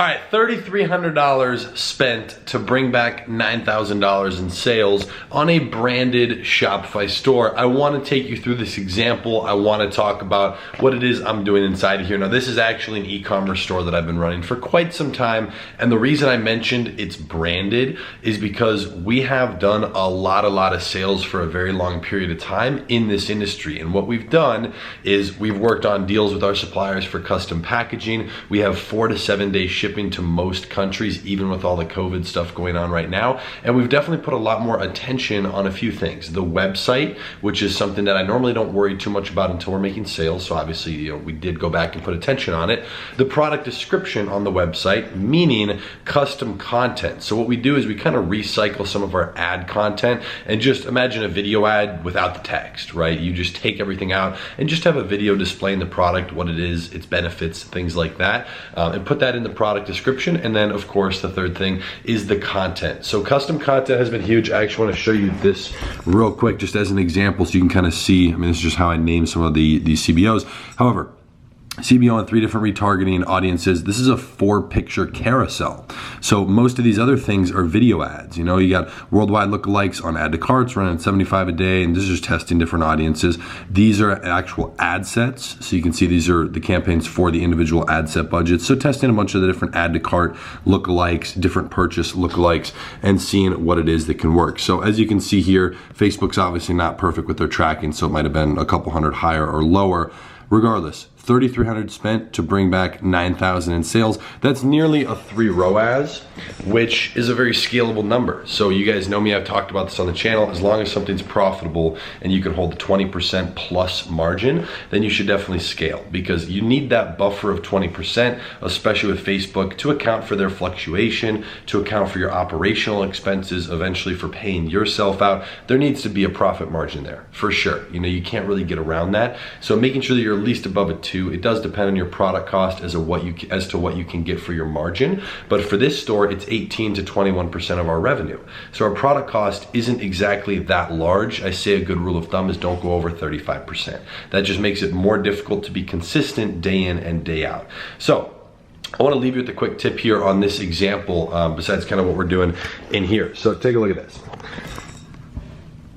All right, $3,300 spent to bring back $9,000 in sales on a branded Shopify store. I want to take you through this example. I want to talk about what it is I'm doing inside of here. Now, this is actually an e-commerce store that I've been running for quite some time. And the reason I mentioned it's branded is because we have done a lot of sales for a very long period of time in this industry. And what we've done is we've worked on deals with our suppliers for custom packaging. We have 4 to 7 day shipping to most countries, even with all the COVID stuff going on right now. And we've definitely put a lot more attention on a few things. The website, which is something that I normally don't worry too much about until we're making sales. So obviously, we did go back and put attention on it. The product description on the website, meaning custom content. So what we do is we kind of recycle some of our ad content and just imagine a video ad without the text, right? You just take everything out and just have a video displaying the product, what it is, its benefits, things like that, and put that in the product description. And then of course the third thing is the content. So custom content has been huge. I actually want to show you this real quick just as an example so you can kind of see. I mean, this is just how I name some of these CBOs. However, CBO on 3 different retargeting audiences. This is a 4-picture carousel. So most of these other things are video ads. You got worldwide lookalikes on add to carts running at 75 a day, and this is just testing different audiences. These are actual ad sets. So you can see these are the campaigns for the individual ad set budgets. So testing a bunch of the different add to cart lookalikes, different purchase lookalikes, and seeing what it is that can work. So as you can see here, Facebook's obviously not perfect with their tracking, so it might have been a couple hundred higher or lower. Regardless, $3,300 spent to bring back $9,000 in sales. That's nearly a 3 ROAS, which is a very scalable number. So you guys know me, I've talked about this on the channel. As long as something's profitable and you can hold a 20% plus margin, then you should definitely scale, because you need that buffer of 20%, especially with Facebook, to account for their fluctuation, to account for your operational expenses, eventually for paying yourself out. There needs to be a profit margin there, for sure. You can't really get around that. So making sure that you're at least above a 2. It does depend on your product cost as to what you can get for your margin. But for this store, it's 18 to 21% of our revenue. So our product cost isn't exactly that large. I say a good rule of thumb is don't go over 35%. That just makes it more difficult to be consistent day in and day out. So I want to leave you with a quick tip here on this example, besides kind of what we're doing in here. So take a look at this.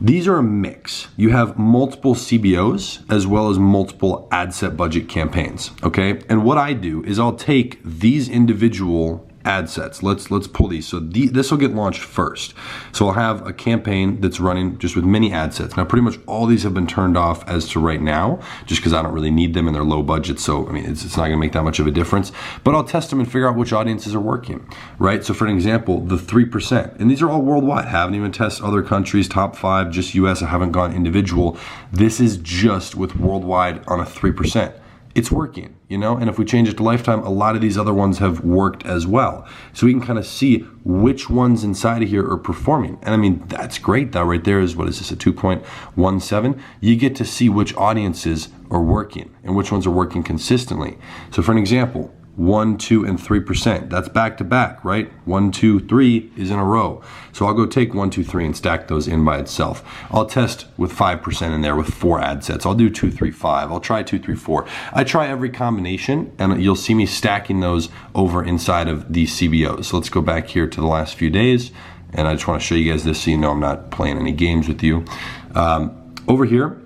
These are a mix. You have multiple CBOs as well as multiple ad set budget campaigns, okay? And what I do is I'll take these individual ad sets. Let's pull these. So this will get launched first. So I'll have a campaign that's running just with many ad sets. Now, pretty much all these have been turned off as to right now, just because I don't really need them and they're low budget. So, I mean, it's not gonna make that much of a difference, but I'll test them and figure out which audiences are working, right? So for an example, the 3%, and these are all worldwide. Haven't even tested other countries, top 5, just US. I haven't gone individual. This is just with worldwide on a 3%. It's working, and if we change it to lifetime, a lot of these other ones have worked as well. So we can kind of see which ones inside of here are performing. And I mean, that's great. That right there is, what is this, a 2.17? You get to see which audiences are working and which ones are working consistently. So for an example, 1, 2, and 3%. That's back to back, right? 1, 2, 3 is in a row. So I'll go take 1, 2, 3 and stack those in by itself. I'll test with 5% in there with 4 ad sets. I'll do 2, 3, 5. I'll try 2, 3, 4. I try every combination, and you'll see me stacking those over inside of these CBOs. So let's go back here to the last few days, and I just want to show you guys this so you know I'm not playing any games with you. Over here,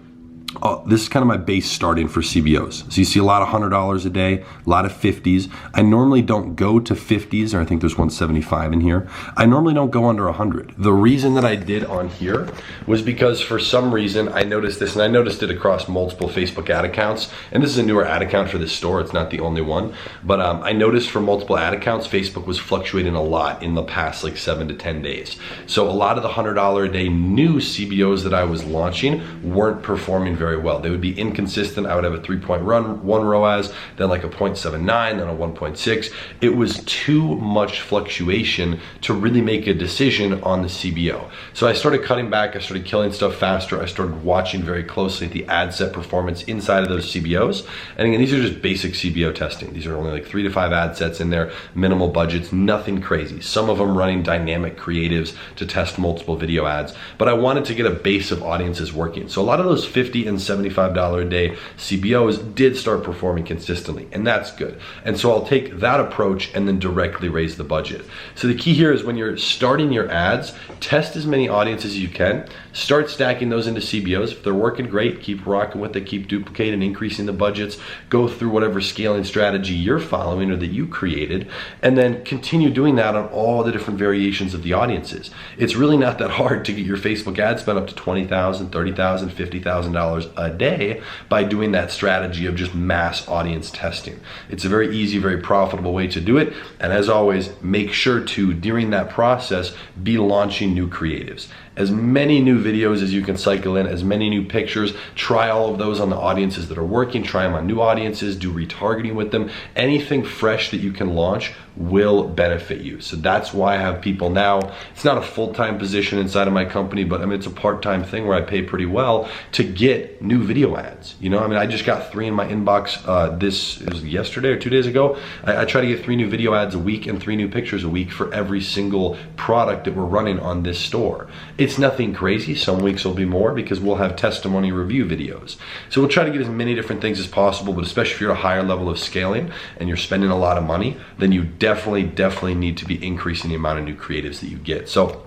this is kind of my base starting for CBOs. So you see a lot of $100 a day, a lot of 50s. I normally don't go to 50s, or I think there's 175 in here. I normally don't go under 100. The reason that I did on here was because for some reason I noticed this, and I noticed it across multiple Facebook ad accounts. And this is a newer ad account for this store. It's not the only one. But I noticed for multiple ad accounts, Facebook was fluctuating a lot in the past like 7 to 10 days. So a lot of the $100 a day new CBOs that I was launching weren't performing very well. They would be inconsistent. I would have a 3.1 ROAS, then like a 0.79, then a 1.6. It was too much fluctuation to really make a decision on the CBO. So I started cutting back. I started killing stuff faster. I started watching very closely at the ad set performance inside of those CBOs. And again, these are just basic CBO testing. These are only like 3 to 5 ad sets in there, minimal budgets, nothing crazy. Some of them running dynamic creatives to test multiple video ads. But I wanted to get a base of audiences working. So a lot of those 50 and $75 a day CBOs did start performing consistently, and that's good. And so I'll take that approach and then directly raise the budget. So the key here is when you're starting your ads, test as many audiences as you can, start stacking those into CBOs. If they're working great, keep rocking with it, keep duplicating, increasing the budgets, go through whatever scaling strategy you're following or that you created, and then continue doing that on all the different variations of the audiences. It's really not that hard to get your Facebook ad spend up to $20,000, $30,000, $50,000 a day by doing that strategy of just mass audience testing. It's a very easy, very profitable way to do it. And as always, make sure to, during that process, be launching new creatives. As many new videos as you can cycle in, as many new pictures, try all of those on the audiences that are working, try them on new audiences, do retargeting with them. Anything fresh that you can launch will benefit you. So that's why I have people now, it's not a full-time position inside of my company, but I mean, it's a part-time thing where I pay pretty well to get new video ads. You know, I mean, I just got 3 in my inbox, this is yesterday or 2 days ago. I try to get 3 new video ads a week and 3 new pictures a week for every single product that we're running on this store. It's nothing crazy. Some weeks will be more because we'll have testimony review videos. So we'll try to get as many different things as possible, but especially if you're at a higher level of scaling and you're spending a lot of money, then you definitely need to be increasing the amount of new creatives that you get. So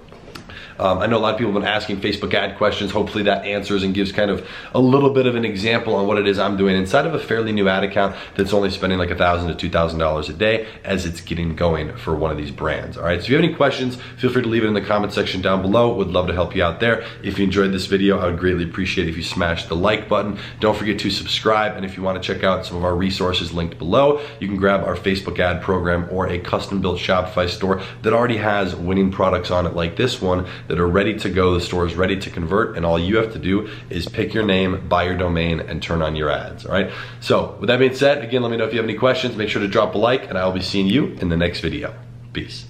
I know a lot of people have been asking Facebook ad questions. Hopefully that answers and gives kind of a little bit of an example on what it is I'm doing inside of a fairly new ad account that's only spending like $1,000 to $2,000 a day as it's getting going for one of these brands. All right, so if you have any questions, feel free to leave it in the comment section down below. Would love to help you out there. If you enjoyed this video, I would greatly appreciate it if you smash the like button. Don't forget to subscribe, and if you want to check out some of our resources linked below, you can grab our Facebook ad program or a custom built Shopify store that already has winning products on it like this one that are ready to go. The store is ready to convert, and all you have to do is pick your name, buy your domain, and turn on your ads. All right, so with that being said, again, let me know if you have any questions. Make sure to drop a like, and I'll be seeing you in the next video. Peace.